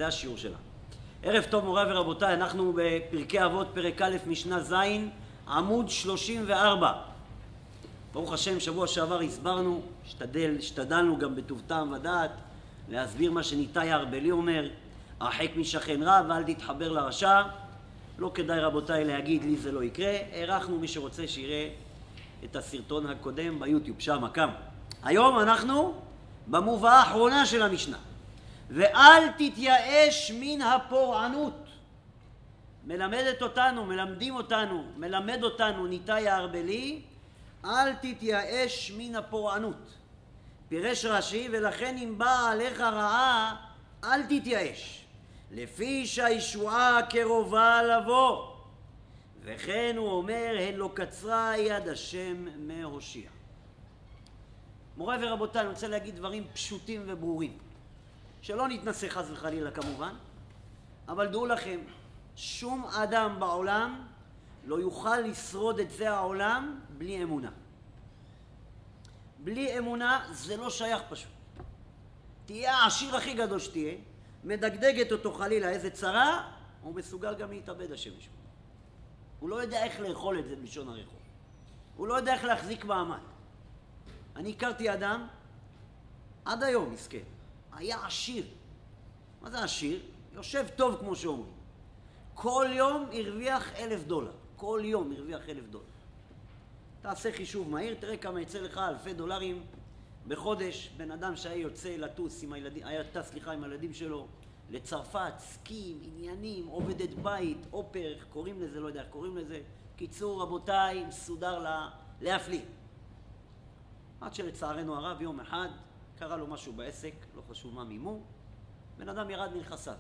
זה השיעור שלה. ערב טוב מורה ורבותיי, אנחנו בפרקי אבות פרק א' משנה ז' עמוד 34. ברוך השם, שבוע שעבר הסברנו, השתדלנו גם בטוב טעם ודעת להסביר מה שניתאי הארבלי אומר, הרחק משכן רע ואל תתחבר לרשע. לא כדאי רבותיי להגיד לי זה לא יקרה, הערכנו מי שרוצה שיראה את הסרטון הקודם ביוטיוב, שם קם. היום אנחנו במובאה האחרונה של המשנה. ואל תתייאש מן הפורענות. מלמד אותנו ניתאי הארבלי, אל תתייאש מן הפורענות. פירש רש"י, ולכן אם באה עליך רעה, אל תתייאש. לפי שהישועה קרובה לבוא. וכן הוא אומר, הן לא קצרה יד השם מהושיע. מורה ורבותיי, אני רוצה להגיד דברים פשוטים וברורים. שלא נתנסה חס וחלילה כמובן, אבל דעו לכם, שום אדם בעולם לא יוכל לשרוד את זה העולם בלי אמונה. בלי אמונה זה לא שייך פשוט. תהיה העשיר הכי גדול שתהיה, מדגדגת אותו חלילה איזה צרה, הוא מסוגל גם להתאבד השם ישמור. הוא לא יודע איך לאכול את זה בלשון הרחוב. הוא לא יודע איך להחזיק מעמד. אני הכרתי אדם, עד היום מסכן, היה עשיר. מה זה עשיר? יושב טוב כמו שאומרים. כל יום הרוויח $1,000. כל יום הרוויח $1,000. תעשה חישוב מהיר, תראה כמה יצא לך אלפי דולרים בחודש. בן אדם שהיה יוצא לטוס עם הילדים, היה טס עם הילדים שלו לצרפת, סקים, עניינים, עובדת בית, אופר, קוראים לזה, לא יודע איך קוראים לזה. קיצור רבותיי, מסודר להפליא. עד שלצערנו הרב יום אחד קרה לו משהו בעסק, לא חשוב מה מימו, בן אדם ירד מנכסיו.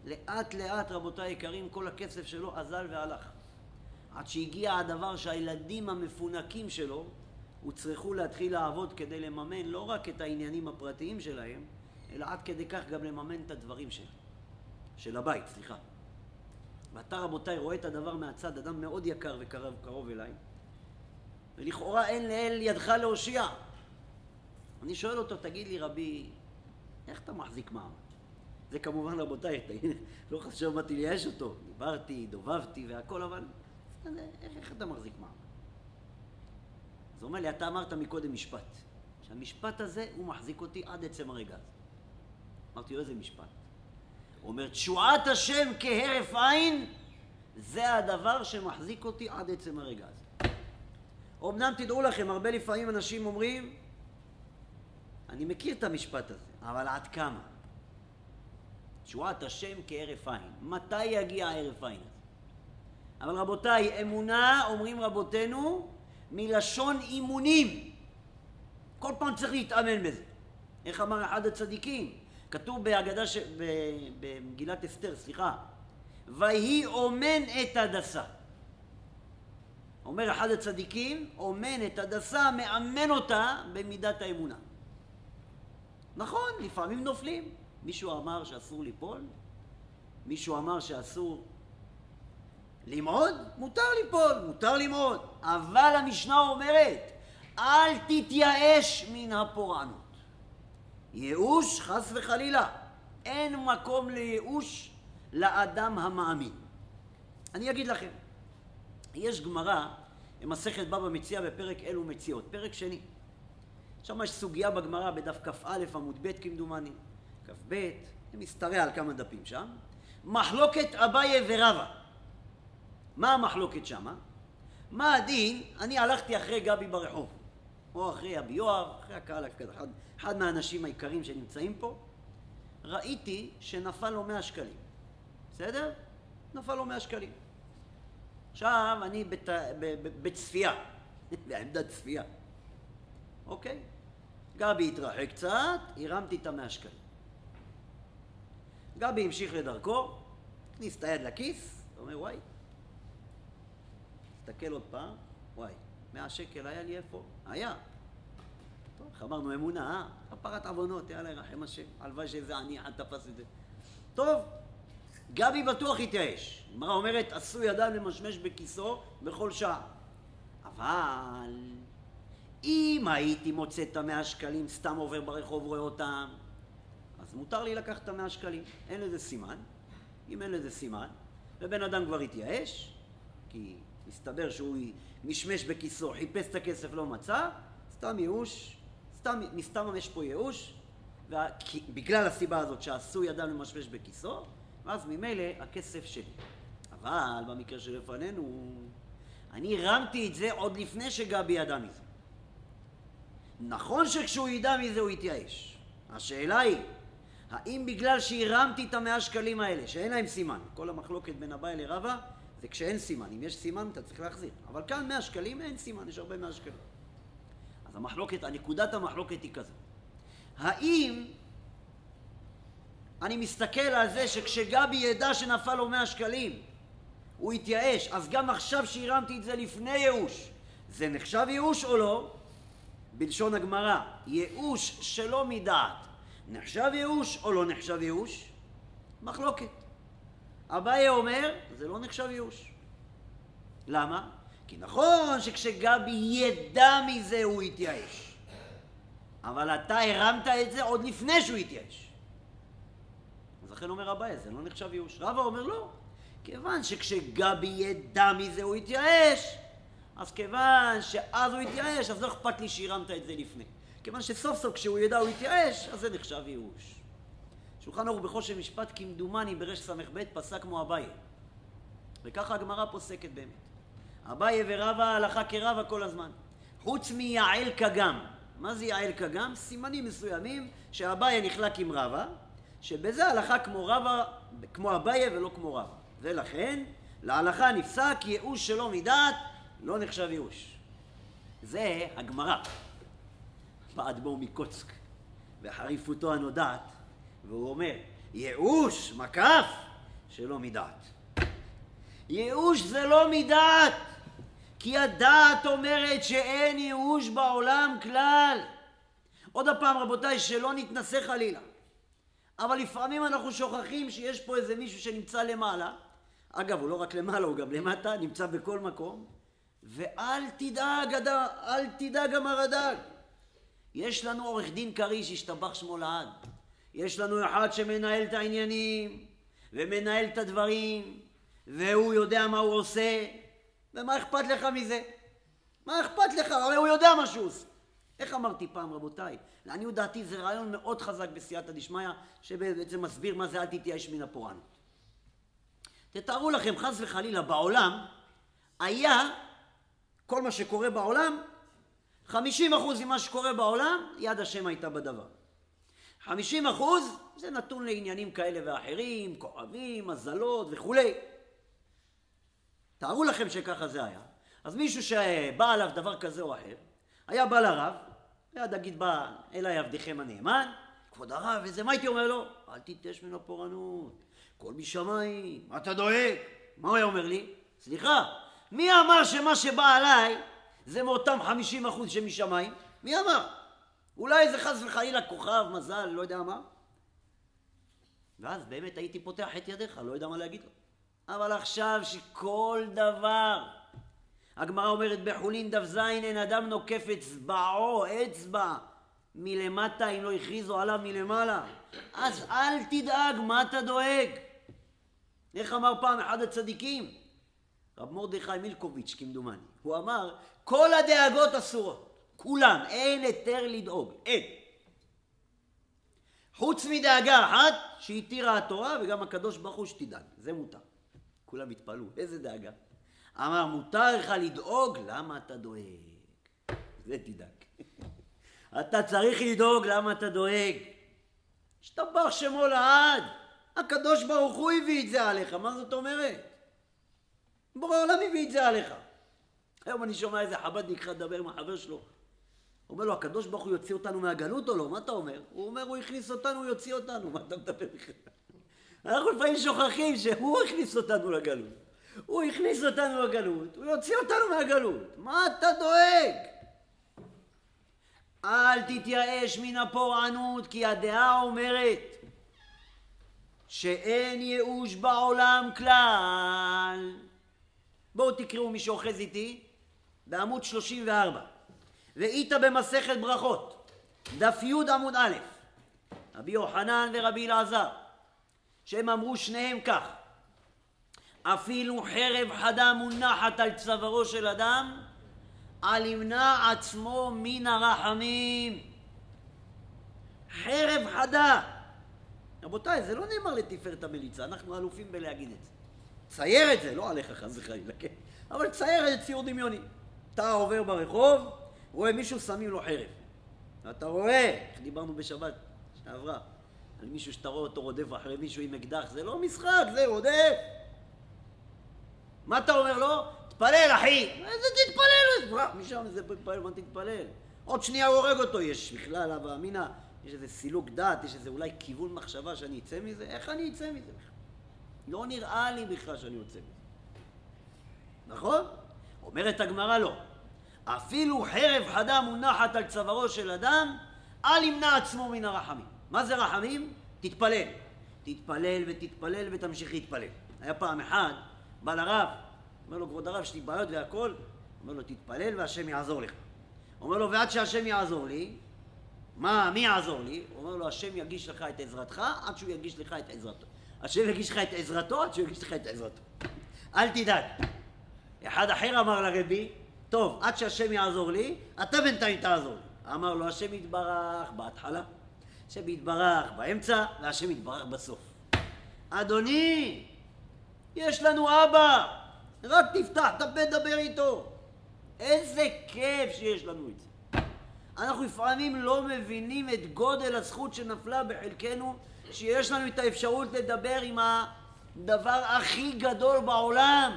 לאט לאט רבותיי יקרים, כל הכסף שלו אזל והלך. עד שהגיע הדבר שהילדים המפונקים שלו, הוא צריכו להתחיל לעבוד כדי לממן לא רק את העניינים הפרטיים שלהם, אלא עד כדי כך גם לממן את הדברים של הבית, סליחה. ואתה רבותיי רואה את הדבר מהצד, אדם מאוד יקר וקרוב אליי, ולכאורה אין לאל ידך להושיע. אני שואל אותו, תגיד לי רבי, איך אתה מחזיק מעמד? זה כמובן רבותיי, לא חשוב מה תלייש אותו, דיברתי, דובבתי והכל, אבל איך אתה מחזיק מעמד? אז הוא אומר לי, אתה אמרת מקודם משפט, שהמשפט הזה הוא מחזיק אותי עד עצם הרגע הזה. אמרתי לו, איזה משפט? הוא אומר, תשועת השם כהרף עין, זה הדבר שמחזיק אותי עד עצם הרגע הזה. אמנם תדעו לכם, הרבה לפעמים אנשים אומרים, אני מכיר את המשפט הזה, אבל עד כמה? תשועת השם כהרף עין. מתי יגיע ההרף עין הזה? אבל רבותיי, אמונה, אומרים רבותינו, מלשון אימונים. כל פעם צריך להתאמן בזה. איך אמר אחד הצדיקים? כתוב במגילת אסתר, סליחה. ויהי אומן את הדסה. אומר אחד הצדיקים, אומן את הדסה, מאמן אותה במידת האמונה. נכון, לפעמים נופלים. מישהו אמר שאסור ליפול? מישהו אמר שאסור למעוד? מותר ליפול, מותר למעוד. אבל המשנה אומרת, אל תתייאש מן הפורענות. ייאוש חס וחלילה. אין מקום לייאוש לאדם המאמין. אני אגיד לכם, יש גמרא, מסכת בבא מציעא בפרק אלו מציאות, פרק שני. שם יש סוגיה בגמרא בדף כ"א עמוד ב' כמדומני, כ"ב, זה משתרע על כמה דפים שם. מחלוקת אביי ורבא. מה המחלוקת שמה? מה הדין? אני הלכתי אחרי גבי ברחוב, או אחרי אבי יואב, אחרי הקהל, אחד מהאנשים העיקרים שנמצאים פה, ראיתי שנפל לו 100 שקלים. בסדר? נפל לו 100 שקלים. עכשיו אני בצפייה, בעמדת צפייה. אוקיי? גבי התרחק קצת, הרמתי את 100 שקלים. גבי המשיך לדרכו, הכניס את היד לכיס, אומר וואי. תסתכל עוד פעם, וואי, 100 שקל היה לי איפה? היה. טוב, אמרנו אמונה, כפרת עוונות, יאללה ירחם השם, הלוואי שזה אני אחד תפס את זה. טוב, גבי בטוח התייאש. הגמרא אומרת, עשוי אדם למשמש בכיסו בכל שעה. אבל אם הייתי מוצא את 100 שקלים, סתם עובר ברחוב, רואה אותם, אז מותר לי לקחת את 100 שקלים. אין לזה סימן. אם אין לזה סימן, ובן אדם כבר התייאש, כי מסתבר שהוא משמש בכיסו, חיפש את הכסף, לא מצא, סתם ייאוש, מסתם יש פה ייאוש, בגלל הסיבה הזאת שעשוי אדם למשמש בכיסו, ואז ממילא הכסף שלי. אבל במקרה שלפנינו, אני הרמתי את זה עוד לפני שגבי ידע מזה. נכון שכשהוא ידע מזה הוא יתייאש. השאלה היא, האם בגלל שהרמתי את 100 שקלים האלה, שאין להם סימן, כל המחלוקת בין אביי לרבא, זה כשאין סימן. אם יש סימן אתה צריך להחזיר. אבל כאן 100 שקלים אין סימן, יש הרבה 100 שקלים. אז נקודת המחלוקת היא כזו. האם אני מסתכל על זה שכשגבי ידע שנפל לו 100 שקלים, הוא יתייאש, אז גם עכשיו שהרמתי את זה לפני ייאוש, זה נחשב ייאוש או לא? בלשון הגמרא, ייאוש שלא מדעת, נחשב ייאוש או לא נחשב ייאוש? מחלוקת. אביי אומר, זה לא נחשב ייאוש. למה? כי נכון שכשגבי ידע מזה הוא יתייאש, אבל אתה הרמת את זה עוד לפני שהוא יתייאש. אז לכן אומר אביי, זה לא נחשב ייאוש. רבא אומר לא, כיוון שכשגבי ידע מזה הוא יתייאש, אז כיוון שאז הוא יתייאש, אז לא אכפת לי שהרמת את זה לפני. כיוון שסוף סוף כשהוא ידע הוא יתייאש, אז זה נחשב ייאוש. שולחן ערוך בחושן משפט כמדומני ברש ס"ב פסק כמו אביי. וככה הגמרא פוסקת באמת. אביי ורבא הלכה כרבא כל הזמן. חוץ מיעל כגם. מה זה יעל כגם? סימנים מסוימים שאביי נחלק עם רבא, שבזה הלכה כמו אביי ולא כמו רבא. ולכן להלכה נפסק ייאוש שלא מדעת לא נחשב ייאוש. זה הגמרא. באדמו"ר מקוצק בחריפותו הנודעת, והוא אומר ייאוש מקף שלא מדעת. ייאוש זה לא מדעת, כי הדעת אומרת שאין ייאוש בעולם כלל. עוד הפעם רבותיי, שלא נתנסה חלילה, אבל לפעמים אנחנו שוכחים שיש פה איזה מישהו שנמצא למעלה. אגב, הוא לא רק למעלה, הוא גם למטה, נמצא בכל מקום. ואל תדאג אמר הדג. יש לנו עורך דין קריש, השתבח שמו לעד. יש לנו אחד שמנהל את העניינים ומנהל את הדברים, והוא יודע מה הוא עושה. ומה אכפת לך מזה? מה אכפת לך? הרי הוא יודע מה שהוא עושה. איך אמרתי פעם רבותיי? לעניות דעתי זה רעיון מאוד חזק בסייעתא דשמיא, שבעצם מסביר מה זה אל תתייאש מן הפורענות. תתארו לכם חס וחלילה בעולם היה כל מה שקורה בעולם, 50% ממה שקורה בעולם, יד השם הייתה בדבר. 50% זה נתון לעניינים כאלה ואחרים, כוכבים, מזלות וכו'. תארו לכם שככה זה היה. אז מישהו שבא עליו דבר כזה או אחר, היה בא לרב, היה דגיד בא אליי עבדיכם הנאמן, כבוד הרב, וזה מה הייתי אומר לו? אל תתייאש מן הפורענות, כל משמיים, מה אתה דואג? מה הוא היה אומר לי? סליחה, מי אמר שמה שבא עליי זה מאותם 50% שמשמיים? מי אמר? אולי זה חס וחלילה כוכב, מזל, לא יודע מה. ואז באמת הייתי פותח את ידיך, לא יודע מה להגיד לו. אבל עכשיו שכל דבר, הגמרא אומרת בחולין דף זין, אין אדם נוקף אצבע מלמטה אם לא הכריזו עליו מלמעלה. אז אל תדאג, מה אתה דואג? איך אמר פעם אחד הצדיקים? רב מרדכי מילקוביץ' כמדומני. הוא אמר, כל הדאגות אסורות, כולן, אין היתר לדאוג, אין. חוץ מדאגה אחת שהתירה התורה, וגם הקדוש ברוך הוא שתדאג, זה מותר. כולם התפעלו, איזה דאגה? אמר, מותר לך לדאוג, למה אתה דואג? זה תדאג. אתה צריך לדאוג, למה אתה דואג? השתבח שמו לעד. הקדוש ברוך הוא הביא את זה עליך, מה זאת אומרת? בורא העולם הביא את זה עליך. היום אני שומע איזה חב"דניק אחד לדבר עם החבר שלו. הוא אומר לו, הקדוש ברוך הוא יוציא אותנו מהגלות או לא? מה אתה אומר? הוא אומר, הוא הכניס אותנו, הוא יוציא אותנו. מה אתה מדבר בכלל? אנחנו לפעמים שוכחים שהוא הכניס אותנו לגלות. הוא הכניס אותנו לגלות, הוא יוציא אותנו מהגלות. מה אתה דואג? אל תתייאש מן הפורענות, כי הדעה אומרת שאין ייאוש בעולם כלל. בואו תקראו מי שאוחז איתי בעמוד 34. ואיתה במסכת ברכות, דף י' עמוד א', רבי יוחנן ורבי אלעזר, שהם אמרו שניהם כך: אפילו חרב חדה מונחת על צווארו של אדם, על ימנע עצמו מן הרחמים. חרב חדה. רבותיי, זה לא נאמר לתפארת המליצה, אנחנו אלופים בלהגיד את זה. צייר את זה, לא עליך חס וחלילה, כן? אבל צייר את זה ציור דמיוני. אתה עובר ברחוב, רואה מישהו שמים לו חרב. אתה רואה, איך דיברנו בשבת שעברה, על מישהו שאתה רואה אותו רודף אחרי מישהו עם אקדח, זה לא משחק, זה רודף. מה אתה אומר לו? תתפלל אחי. איזה תתפלל? משם זה תתפלל, מה תתפלל? עוד שנייה הוא הורג אותו. יש בכלל, אבא אמינה, יש איזה סילוק דעת, יש איזה אולי כיוון מחשבה שאני אצא מזה? איך אני אצא מזה? לא נראה לי בכלל שאני יוצא מזה. נכון? אומרת הגמרא לא. אפילו חרב חדה מונחת על צווארו של אדם, אל ימנע עצמו מן הרחמים. מה זה רחמים? תתפלל. תתפלל ותתפלל ותמשיך להתפלל. היה פעם אחד, בא לרב, אומר לו, כבוד הרב, יש לי בעיות והכל. אומר לו, תתפלל והשם יעזור לך. אומר לו, ועד שהשם יעזור לי, מי יעזור לי? אומר לו, השם יגיש לך את עזרתך עד שהוא יגיש לך את עזרתו. השם יגיש לך את עזרתו עד שהוא יגיש לך את עזרתו. אל תדאג. אחד אחר אמר לרבי, טוב, עד שהשם יעזור לי, אתה בינתיים תעזור לי. אמר לו, השם יתברך בהתחלה, השם יתברך באמצע, והשם יתברך בסוף. אדוני, יש לנו אבא, רק תפתח את הפה, דבר איתו. איזה כיף שיש לנו את זה. אנחנו לפעמים לא מבינים את גודל הזכות שנפלה בחלקנו, שיש לנו את האפשרות לדבר עם הדבר הכי גדול בעולם.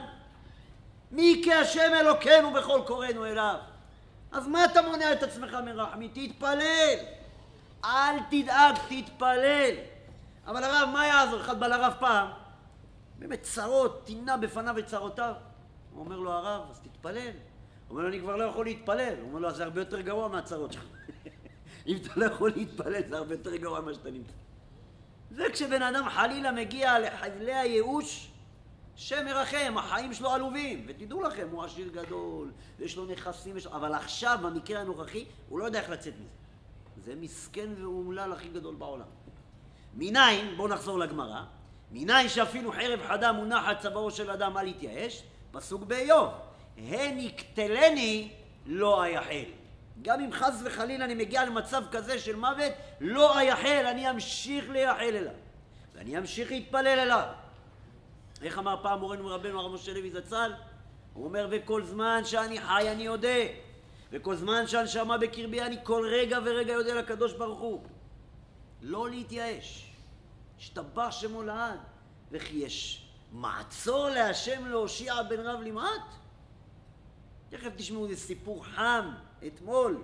מי כהשם אלוקינו בכל קוראנו אליו. אז מה אתה מונע את עצמך מרחמי? תתפלל. אל תדאג, תתפלל. אבל הרב, מה יעזור? אחד בא לרב פעם, באמת צרות, תינה בפניו את צרותיו. הוא אומר לו, הרב, אז תתפלל. הוא אומר לו, אני כבר לא יכול להתפלל. הוא אומר לו, זה הרבה יותר גרוע מהצרות שלך. אם אתה לא יכול להתפלל, זה הרבה יותר גרוע מה שאתה נמצא. זה כשבן אדם חלילה מגיע לחבלי הייאוש, שם ירחם, החיים שלו עלובים. ותדעו לכם, הוא עשיר גדול, ויש לו נכסים, אבל עכשיו, במקרה הנוכחי, הוא לא יודע איך לצאת מזה. זה מסכן ואומלל הכי גדול בעולם. מניין, בואו נחזור לגמרא, מניין שאפילו חרב חדה מונחת צווארו של אדם אל יתייאש, פסוק באיוב, הן יקטלני לא אייחל. גם אם חס וחלילה אני מגיע למצב כזה של מוות, לא אייחל, אני אמשיך לייחל אליו. ואני אמשיך להתפלל אליו. איך אמר פעם מורנו רבנו הרב משה לוי זצ"ל? הוא אומר, וכל זמן שאני חי אני יודע, וכל זמן שהנשמה בקרבי אני כל רגע ורגע יודע לקדוש ברוך הוא. לא להתייאש. השתבח שמו לעד. וכי יש מעצור להשם להושיע בן רב למעט? תכף תשמעו איזה סיפור חם אתמול.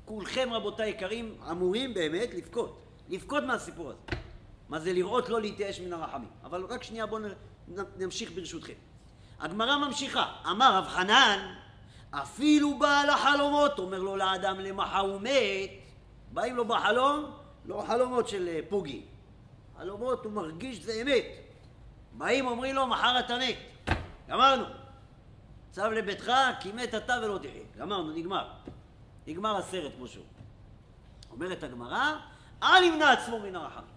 כולכם רבותיי יקרים אמורים באמת לבכות מהסיפור הזה. מה זה לראות לא להתייאש מן הרחמים. אבל רק שנייה בואו נמשיך ברשותכם. הגמרא ממשיכה. אמר רב חנן, אפילו בעל החלומות, אומר לו לאדם למחר הוא מת, באים לו בחלום, לא חלומות של פוגי. חלומות הוא מרגיש זה אמת. באים אומרים לו מחר אתה מת. גמרנו. צב לביתך כי מת אתה ולא תחיה. גמרנו, נגמר הסרט כמו שהוא. אומרת הגמרא, אל ימנע עצמו מן הרחמים.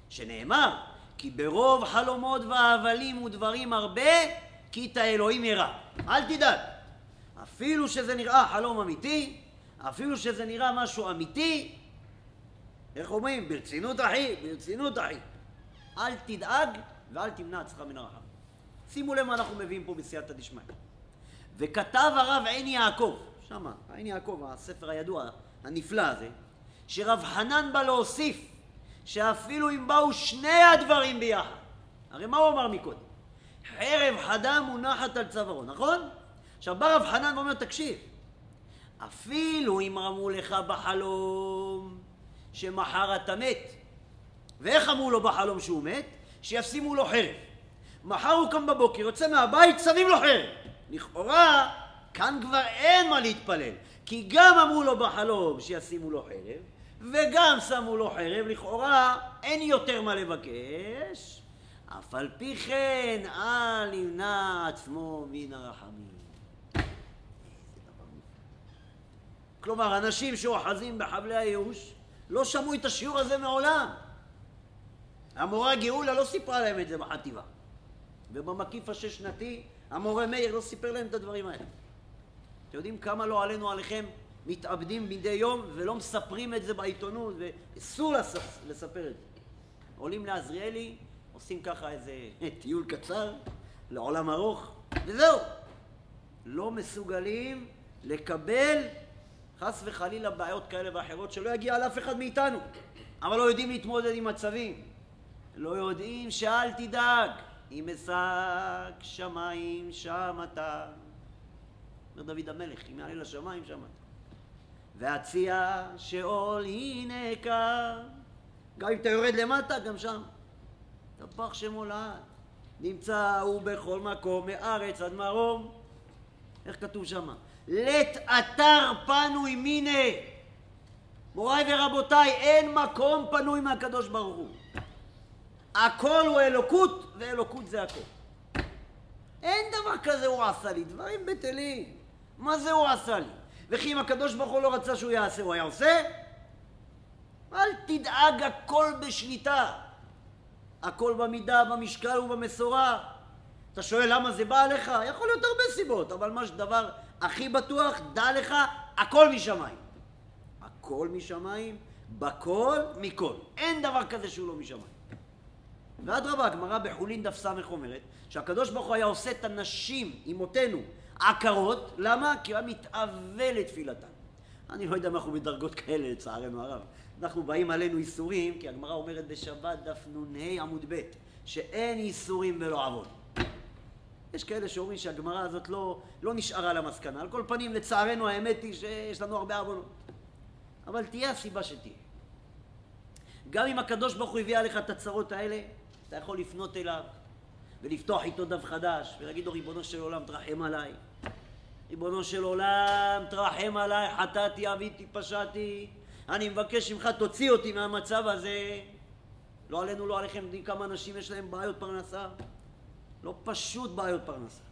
שנאמר, כי ברוב חלומות והבלים ודברים הרבה, כי את האלוהים ירא. אל תדאג. אפילו שזה נראה חלום אמיתי, אפילו שזה נראה משהו אמיתי, איך אומרים? ברצינות אחי, ברצינות אחי. אל תדאג ואל תמנע עצמך מן הרחמים. שימו לב מה אנחנו מביאים פה בסייעתא דשמיא. וכתב הרב עין יעקב, שמה, עין יעקב, הספר הידוע, הנפלא הזה, שרב חנן בא להוסיף, שאפילו אם באו שני הדברים ביחד, הרי מה הוא אמר מקודם? חרב חדה מונחת על צווארו, נכון? עכשיו בא רב חנן ואומר, תקשיב, אפילו אם אמרו לך בחלום שמחר אתה מת, ואיך אמרו לו בחלום שהוא מת? שישימו לו חרב. מחר הוא קם בבוקר, יוצא מהבית, שמים לו חרב. לכאורה, כאן כבר אין מה להתפלל, כי גם אמרו לו בחלום שישימו לו חרב, וגם שמו לו חרב, לכאורה אין יותר מה לבקש, אף על פי כן אל ימנע עצמו מן הרחמים. כלומר, אנשים שאוחזים בחבלי הייאוש, לא שמעו את השיעור הזה מעולם. המורה גאולה לא סיפרה להם את זה בחטיבה. ובמקיף השש-שנתי, המורה מאיר לא סיפר להם את הדברים האלה. אתם יודעים כמה לא עלינו עליכם מתאבדים מדי יום ולא מספרים את זה בעיתונות, ואסור לספר את זה. עולים לעזריאלי, עושים ככה איזה טיול קצר לעולם ארוך, וזהו. לא מסוגלים לקבל חס וחלילה בעיות כאלה ואחרות שלא יגיע על אף אחד מאיתנו, אבל לא יודעים להתמודד עם מצבים. לא יודעים שאל תדאג, אם אשק שמיים שם אתה. אומר דוד המלך, אם יעלה לשמיים שם אתה. והציע שאול הנה כאן. גם אם אתה יורד למטה, גם שם. תפח שמולד. נמצא הוא בכל מקום, מארץ עד מרום. איך כתוב שם? לית אתר פנוי מיני. מוריי ורבותיי, אין מקום פנוי מהקדוש ברוך הוא. הכל הוא אלוקות, ואלוקות זה הכל. אין דבר כזה הוא עשה לי, דברים בטלים. מה זה הוא עשה לי? וכי אם הקדוש ברוך הוא לא רצה שהוא יעשה, הוא היה עושה? אל תדאג, הכל בשליטה. הכל במידה, במשקל ובמסורה. אתה שואל למה זה בא עליך? יכול להיות הרבה סיבות, אבל מה שדבר הכי בטוח, דע לך, הכל משמיים. הכל משמיים, בכל מכל. אין דבר כזה שהוא לא משמיים. ואדרבה, הגמרא בחולין דף סמך אומרת שהקדוש ברוך הוא היה עושה את הנשים, אמותינו, עקרות. למה? כי הוא היה מתאבל לתפילתן. אני לא יודע אם אנחנו בדרגות כאלה לצערנו הרב. אנחנו באים עלינו איסורים, כי הגמרא אומרת בשבת דף נ"ה עמוד ב' שאין איסורים ולא עוון. יש כאלה שאומרים שהגמרא הזאת לא נשארה למסקנה. על כל פנים, לצערנו האמת היא שיש לנו הרבה עוונות. אבל תהיה הסיבה שתהיה. גם אם הקדוש ברוך הוא הביא עליך את הצרות האלה, אתה יכול לפנות אליו ולפתוח איתו דף חדש ולהגיד לו, ריבונו של עולם תרחם עליי. ריבונו של עולם תרחם עליי, חטאתי, עוויתי, פשעתי. אני מבקש ממך, תוציא אותי מהמצב הזה. לא עלינו, לא עליכם. יודעים כמה אנשים יש להם בעיות פרנסה? לא פשוט בעיות פרנסה.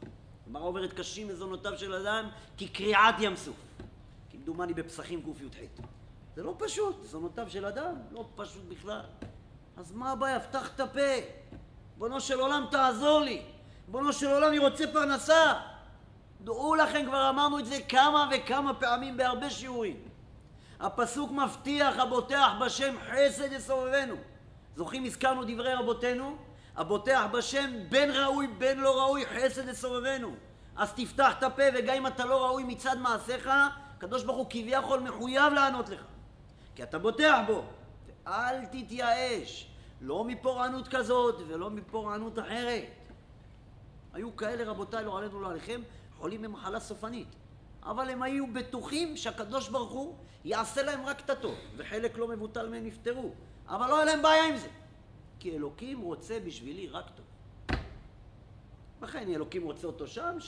הגמרא אומרת קשים מזונותיו של אדם כקריעת ים סוף. כמדומני בפסחים קי"ח. זה לא פשוט, מזונותיו של אדם, לא פשוט בכלל. אז מה הבעיה? פתח את הפה. ריבונו של עולם תעזור לי. ריבונו של עולם אני רוצה פרנסה. דעו לכם, כבר אמרנו את זה כמה וכמה פעמים בהרבה שיעורים. הפסוק מבטיח, הבוטח בשם חסד יסובבנו. זוכרים, הזכרנו דברי רבותינו? הבוטח בשם בין ראוי בין לא ראוי חסד יסובבנו. אז תפתח את הפה, וגם אם אתה לא ראוי מצד מעשיך, הקדוש ברוך הוא כביכול מחויב לענות לך, כי אתה בוטח בו. ואל תתייאש, לא מפורענות כזאת ולא מפורענות אחרת. היו כאלה, רבותיי, לא עלינו לא עליכם, חולים במחלה סופנית, אבל הם היו בטוחים שהקדוש ברוך הוא יעשה להם רק את הטוב, וחלק לא מבוטל מהם נפטרו, אבל לא היה להם בעיה עם זה, כי אלוקים רוצה בשבילי רק טוב. לכן אלוקים רוצה אותו שם.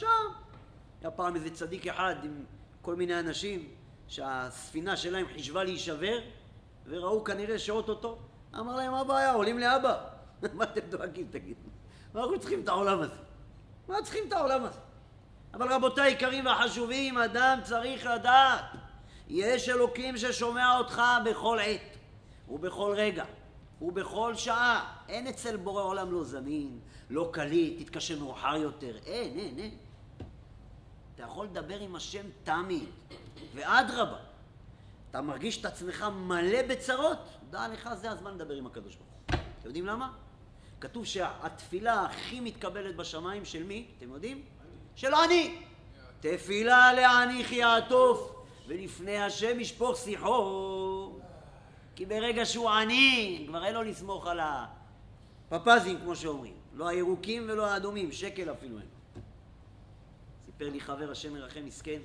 היה פעם איזה צדיק אחד עם כל מיני אנשים שהספינה שלהם חישבה להישבר, וראו כנראה שאו-טו-טו. אמר להם, מה הבעיה? עולים לאבא. מה אתם דואגים, תגידו? מה אנחנו צריכים את העולם הזה? מה צריכים את העולם הזה? אבל רבותיי יקרים והחשובים, אדם צריך לדעת, יש אלוקים ששומע אותך בכל עת ובכל רגע ובכל שעה. אין אצל בורא עולם לא זמין, לא קליט, תתקשר מאוחר יותר. אין. אתה יכול לדבר עם השם תמיד, ואדרבה, אתה מרגיש את עצמך מלא בצרות, דע לך, זה הזמן לדבר עם הקדוש ברוך הוא. אתם יודעים למה? כתוב שהתפילה הכי מתקבלת בשמיים של מי? אתם יודעים? של עני. תפילה לעני כי יעטוף, ולפני השם ישפוך שיחו. כי ברגע שהוא עני, כבר אין לו לסמוך על הפפזים, כמו שאומרים. לא הירוקים ולא האדומים, שקל אפילו אין. סיפר לי חבר, השם ירחם מסכן,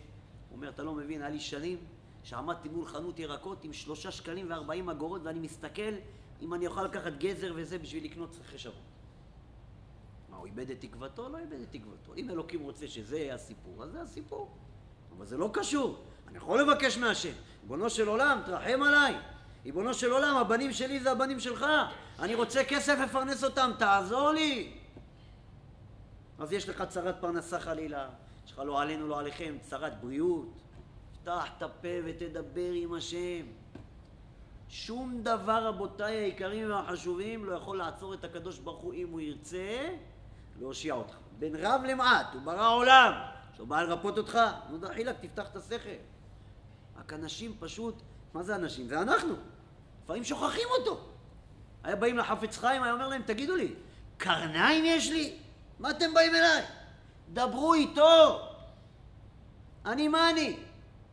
הוא אומר, אתה לא מבין, היה לי שנים שעמדתי מול חנות ירקות עם 3 שקלים ו40 אגורות, ואני מסתכל אם אני אוכל לקחת גזר וזה בשביל לקנות צרכי שבוע. מה, הוא איבד את תקוותו? לא איבד את תקוותו. אם אלוקים רוצה שזה יהיה הסיפור, אז זה הסיפור. אבל זה לא קשור. אני יכול לבקש מהשם, ריבונו של עולם, תרחם עליי. ריבונו של עולם, הבנים שלי זה הבנים שלך. אני רוצה כסף לפרנס אותם, תעזור לי. אז יש לך צרת פרנסה חלילה, יש לך לא עלינו לא עליכם, צרת בריאות. פתח את הפה ותדבר עם השם. שום דבר, רבותיי היקרים והחשובים, לא יכול לעצור את הקדוש ברוך הוא אם הוא ירצה להושיע אותך. בין רב למעט, הוא ברא עולם, שהוא בא לרפות אותך. נו דחילק, תפתח את השכל. רק אנשים פשוט, מה זה אנשים? זה אנחנו. לפעמים שוכחים אותו. היה באים לחפץ חיים, היה אומר להם, תגידו לי, קרניים יש לי? מה אתם באים אליי? דברו איתו. מה אני?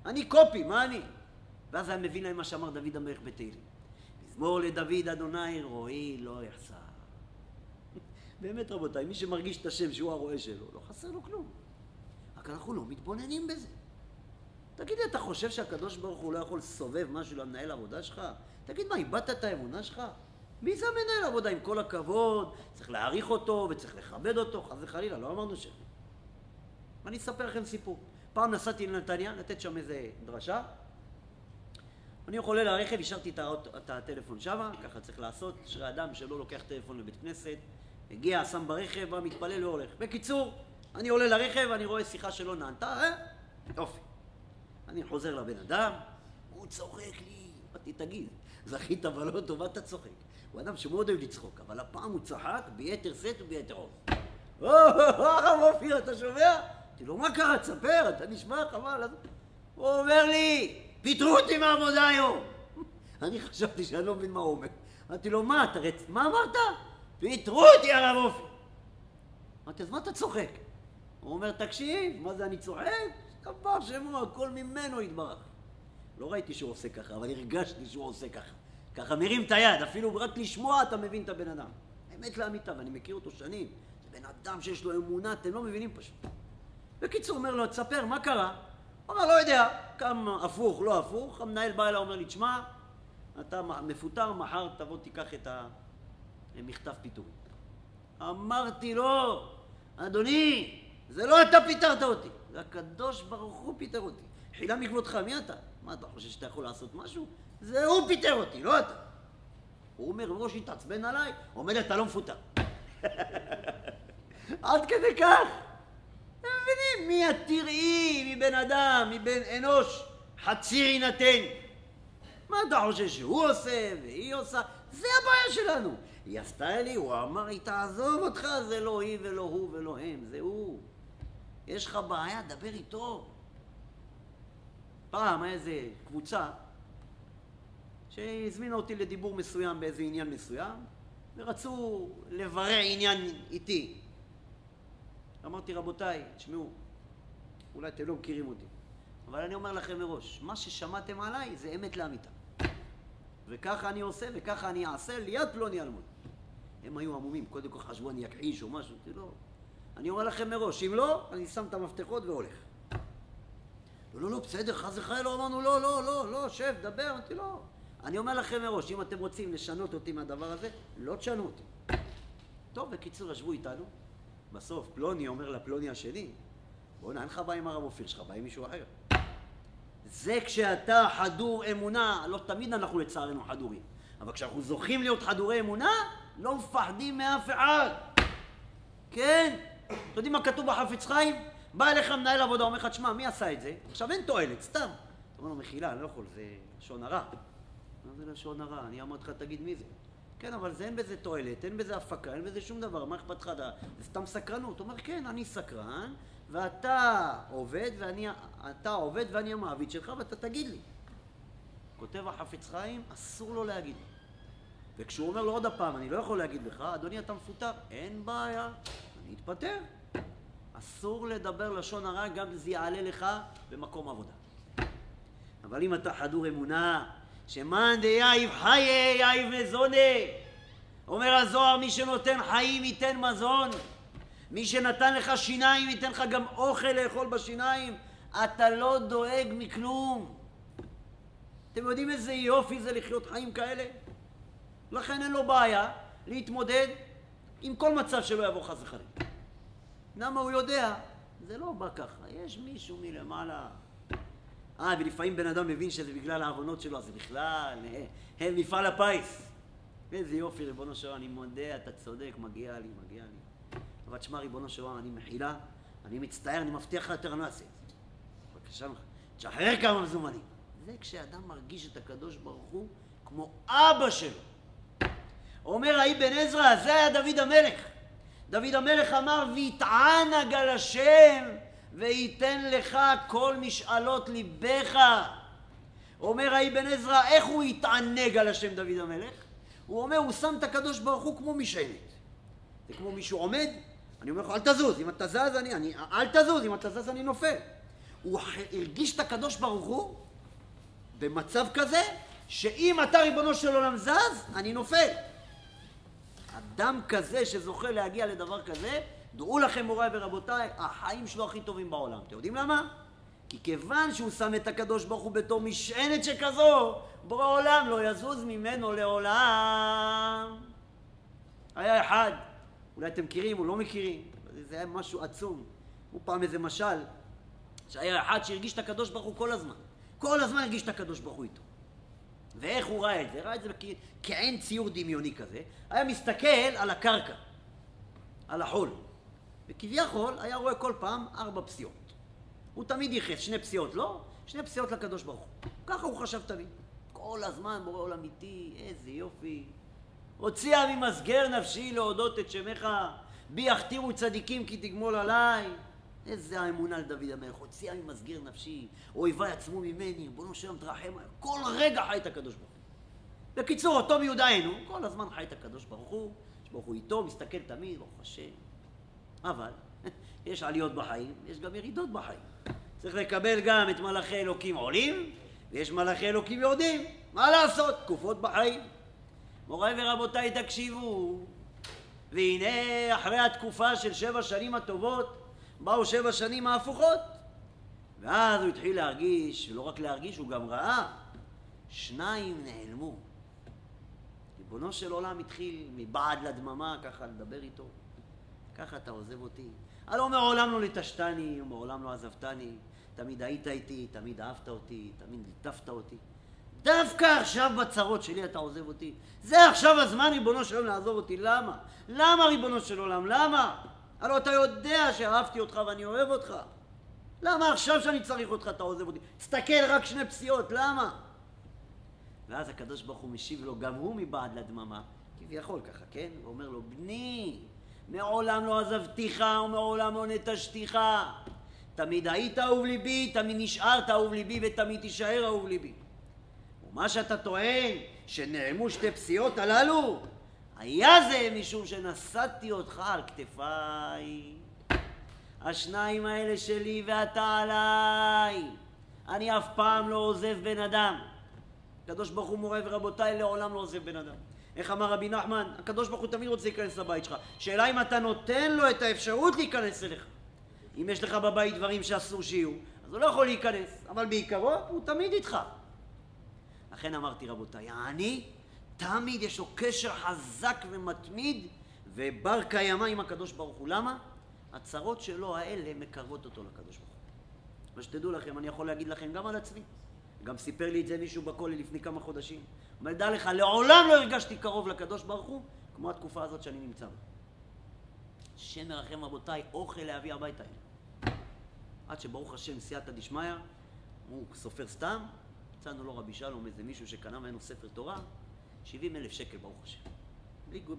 אני קופי, מה אני? ואז היה מבין להם מה שאמר דוד המלך בתהילים. מזמור לדוד אדוני רועי לא יחסר. באמת רבותיי, מי שמרגיש את השם שהוא הרועה שלו, לא חסר לו כלום. רק אנחנו לא מתבוננים בזה. תגיד לי, אתה חושב שהקדוש ברוך הוא לא יכול לסובב משהו למנהל העבודה שלך? תגיד, מה, איבדת את האמונה שלך? מי זה המנהל העבודה? עם כל הכבוד, צריך להעריך אותו וצריך לכבד אותו, חס וחלילה, לא אמרנו ש... אני אספר לכם סיפור. פעם נסעתי לנתניה, לתת שם איזה דרשה. אני עולה לרכב, השארתי את הטלפון שם, ככה צריך לעשות, שרי אדם שלא לוקח טלפון לבית כנסת, הגיע, שם ברכב, מתפלל והולך. בקיצור, אני עולה לרכב, אני רואה שיחה שלא נענתה, יופי. אני חוזר לבן אדם, הוא צוחק לי, אמרתי, תגיד, זכית בלוטו, מה אתה צוחק? הוא אדם שמאוד אוהב לצחוק, אבל הפעם הוא צחק ביתר שאת וביתר עוז. הרב אופיר, אתה שומע? אמרתי לו, מה קרה? תספר, אתה נשמע חבל. הוא אומר לי, פיטרו אותי מהעבודה היום. אני חשבתי שאני לא מבין מה הוא אומר. אמרתי לו, מה, אתה רצ... מה אמרת? פיטרו אותי, הרב אופיר. אמרתי, אז מה אתה צוחק? הוא אומר, תקשיב, מה זה אני צוחק? כפר שמו, הכל ממנו יתברך. לא ראיתי שהוא עושה ככה, אבל הרגשתי שהוא עושה ככה. ככה מרים את היד, אפילו רק לשמוע אתה מבין את הבן אדם. האמת לאמיתה, ואני מכיר אותו שנים. זה בן אדם שיש לו אמונה, אתם לא מבינים פשוט. בקיצור, אומר לו, תספר, מה קרה? הוא אומר, לא יודע, קם הפוך, לא הפוך. המנהל בא אליי, אומר לי, תשמע, אתה מפוטר, מחר תבוא תיקח את המכתב פיטורים. אמרתי לו, אדוני, זה לא אתה פיטרת אותי, זה הקדוש ברוך הוא פיטר אותי. חילה מכבודך, מי אתה? מה, אתה חושב שאתה יכול לעשות משהו? זה הוא פיטר אותי, לא אתה. הוא אומר, ראש התעצבן עליי, עומד, אתה לא מפוטר. עד כדי כך. אתם מבינים, מי התראי מבן אדם, מבן אנוש, חציר יינתן. מה אתה חושב שהוא עושה והיא עושה? זה הבעיה שלנו. היא עשתה לי, הוא אמר, היא תעזוב אותך, זה לא היא ולא הוא ולא הם, זה הוא. יש לך בעיה, דבר איתו. פעם היה איזה קבוצה שהזמינה אותי לדיבור מסוים באיזה עניין מסוים, ורצו לברר עניין איתי. אמרתי, רבותיי, תשמעו, אולי אתם לא מכירים אותי, אבל אני אומר לכם מראש, מה ששמעתם עליי זה אמת לאמיתה. וככה אני עושה וככה אני אעשה ליד פלוני אלמוני. הם היו עמומים, קודם כל חשבו אני אכחיש או משהו, לא. אני אומר לכם מראש, אם לא, אני שם את המפתחות והולך. לא, בסדר, חס וחלילה, לא אמרנו, לא, שב, דבר, אמרתי, לא. אני אומר לכם מראש, אם אתם רוצים לשנות אותי מהדבר הזה, לא תשנו אותי. טוב, בקיצור, ישבו איתנו. בסוף, פלוני אומר לפלוני השני, בוא נען לך בא עם הרב אופיר שלך, בא עם מישהו אחר. זה כשאתה חדור אמונה, לא תמיד אנחנו לצערנו חדורים, אבל כשאנחנו זוכים להיות חדורי אמונה, לא מפחדים מאף אחד. כן? אתם יודעים מה כתוב בחפץ חיים? בא אליך מנהל עבודה, אומר לך, תשמע, מי עשה את זה? עכשיו אין תועלת, סתם. אתה אומר לו, מחילה, אני לא יכול, זה לשון הרע. מה זה לשון הרע? אני אמרתי לך, תגיד מי זה? כן, אבל זה אין בזה תועלת, אין בזה הפקה, אין בזה שום דבר, מה אכפת לך? זה סתם סקרנות. הוא אומר, כן, אני סקרן, ואתה עובד ואני המעביד שלך, ואתה תגיד לי. כותב החפץ חיים, אסור לו להגיד. וכשהוא אומר לו עוד הפעם, אני לא יכול להגיד לך, אדוני אתה מפוטר, אין בעיה, אני אתפטר. אסור לדבר לשון הרע, גם זה יעלה לך במקום עבודה. אבל אם אתה חדור אמונה, שמאן דייב חיי יייב מזונה, אומר הזוהר, מי שנותן חיים ייתן מזון, מי שנתן לך שיניים ייתן לך גם אוכל לאכול בשיניים, אתה לא דואג מכלום. אתם יודעים איזה יופי זה לחיות חיים כאלה? לכן אין לו בעיה להתמודד עם כל מצב שלא יבוא חס וחלילה. למה הוא יודע? זה לא בא ככה, יש מישהו מלמעלה. ולפעמים בן אדם מבין שזה בגלל העוונות שלו, אז זה בכלל, הם מפעל הפיס. איזה יופי, ריבונו של עולם, אני מודה, אתה צודק, מגיע לי. אבל תשמע, ריבונו של עולם, אני מחילה, אני מצטער, אני מבטיח לך יותר לא אעשה את זה. בבקשה ממך, תשחרר כמה מזומנים. זה כשאדם מרגיש את הקדוש ברוך הוא כמו אבא שלו. אומר האבן עזרא, זה היה דוד המלך. דוד המלך אמר, ויתענג על השם וייתן לך כל משאלות ליבך. אומר האבן עזרא, איך הוא יתענג על השם דוד המלך? הוא אומר, הוא שם את הקדוש ברוך הוא כמו משענת. זה כמו מישהו עומד, אני אומר לך, אל תזוז, אם אתה זז אל תזוז, אם אתה זז אני נופל. הוא הרגיש את הקדוש ברוך הוא במצב כזה, שאם אתה ריבונו של עולם זז, אני נופל. אדם כזה שזוכה להגיע לדבר כזה, דעו לכם מוריי ורבותיי, החיים שלו הכי טובים בעולם. אתם יודעים למה? כי כיוון שהוא שם את הקדוש ברוך הוא בתור משענת שכזו, בורא עולם לא יזוז ממנו לעולם. היה אחד, אולי אתם מכירים או לא מכירים, זה היה משהו עצום. הוא פעם איזה משל, שהיה אחד שהרגיש את הקדוש ברוך הוא כל הזמן. כל הזמן הרגיש את הקדוש ברוך הוא איתו. ואיך הוא ראה את זה? ראה את זה כעין ציור דמיוני כזה. היה מסתכל על הקרקע, על החול. וכביכול היה רואה כל פעם 4 פסיעות. הוא תמיד ייחס 2 פסיעות, לא? 2 פסיעות לקדוש ברוך הוא. ככה הוא חשב תמיד. כל הזמן בורא עולם איתי, איזה יופי. הוציאה ממסגר נפשי להודות את שמך, בי יכתירו צדיקים כי תגמול עליי. איזה האמונה על דוד המלך, הוציאה ממסגר נפשי, אויביי עצמו ממני, בונו שלום תרחם, כל רגע חי את הקדוש ברוך הוא. בקיצור, אותו מיודענו, כל הזמן חי את הקדוש ברוך הוא, שברוך הוא איתו, מסתכל תמיד, ברוך השם. אבל יש עליות בחיים, יש גם ירידות בחיים. צריך לקבל גם את מלאכי אלוקים עולים, ויש מלאכי אלוקים יורדים. מה לעשות? תקופות בחיים. מוריי ורבותיי, תקשיבו. והנה, אחרי התקופה של 7 שנים הטובות, באו 7 שנים ההפוכות. ואז הוא התחיל להרגיש, ולא רק להרגיש, הוא גם ראה. 2 נעלמו. ריבונו של עולם התחיל מבעד לדממה, ככה לדבר איתו. ככה אתה עוזב אותי. הלא מעולם לא ליטשתני, ומעולם לא עזבתני. תמיד היית איתי, תמיד אהבת אותי, תמיד ליטפת אותי. דווקא עכשיו בצרות שלי אתה עוזב אותי. זה עכשיו הזמן, ריבונו של עולם, לעזוב אותי. למה? למה, ריבונו של עולם? למה? הלא אתה יודע שאהבתי אותך ואני אוהב אותך. למה עכשיו שאני צריך אותך אתה עוזב אותי? תסתכל, רק 2 פסיעות, למה? ואז הקדוש ברוך הוא משיב לו, גם הוא מבעד לדממה, כביכול ככה, כן? הוא אומר לו, בני, מעולם לא עזבתיך ומעולם לא נטשתיך. תמיד היית אהוב ליבי, תמיד נשארת אהוב ליבי ותמיד תישאר אהוב ליבי. ומה שאתה טוען, שנעלמו 2 פסיעות הללו, היה זה משום שנשאתי אותך על כתפיי. 2 האלה שלי ואתה עליי. אני אף פעם לא עוזב בן אדם. הקדוש ברוך הוא מוריי ורבותיי לעולם לא עוזב בן אדם. איך אמר רבי נחמן? הקדוש ברוך הוא תמיד רוצה להיכנס לבית שלך. שאלה אם אתה נותן לו את האפשרות להיכנס אליך. אם יש לך בבית דברים שאסור שיהיו, אז הוא לא יכול להיכנס. אבל בעיקרון הוא תמיד איתך. לכן אמרתי רבותיי, אני תמיד יש לו קשר חזק ומתמיד ובר קיימא עם הקדוש ברוך הוא. למה? הצרות שלו האלה מקרבות אותו לקדוש ברוך הוא. ושתדעו לכם, אני יכול להגיד לכם גם על עצמי. גם סיפר לי את זה מישהו בכולל לפני כמה חודשים. הוא אומר, דע לך, לעולם לא הרגשתי קרוב לקדוש ברוך הוא, כמו התקופה הזאת שאני נמצא בה. השם ירחם רבותיי, אוכל להביא הביתה. עד שברוך השם סייעתא דשמיא, הוא סופר סתם, הצענו לו רבי שלום, איזה מישהו שקנה ממנו ספר תורה, 70,000 שקל ברוך השם.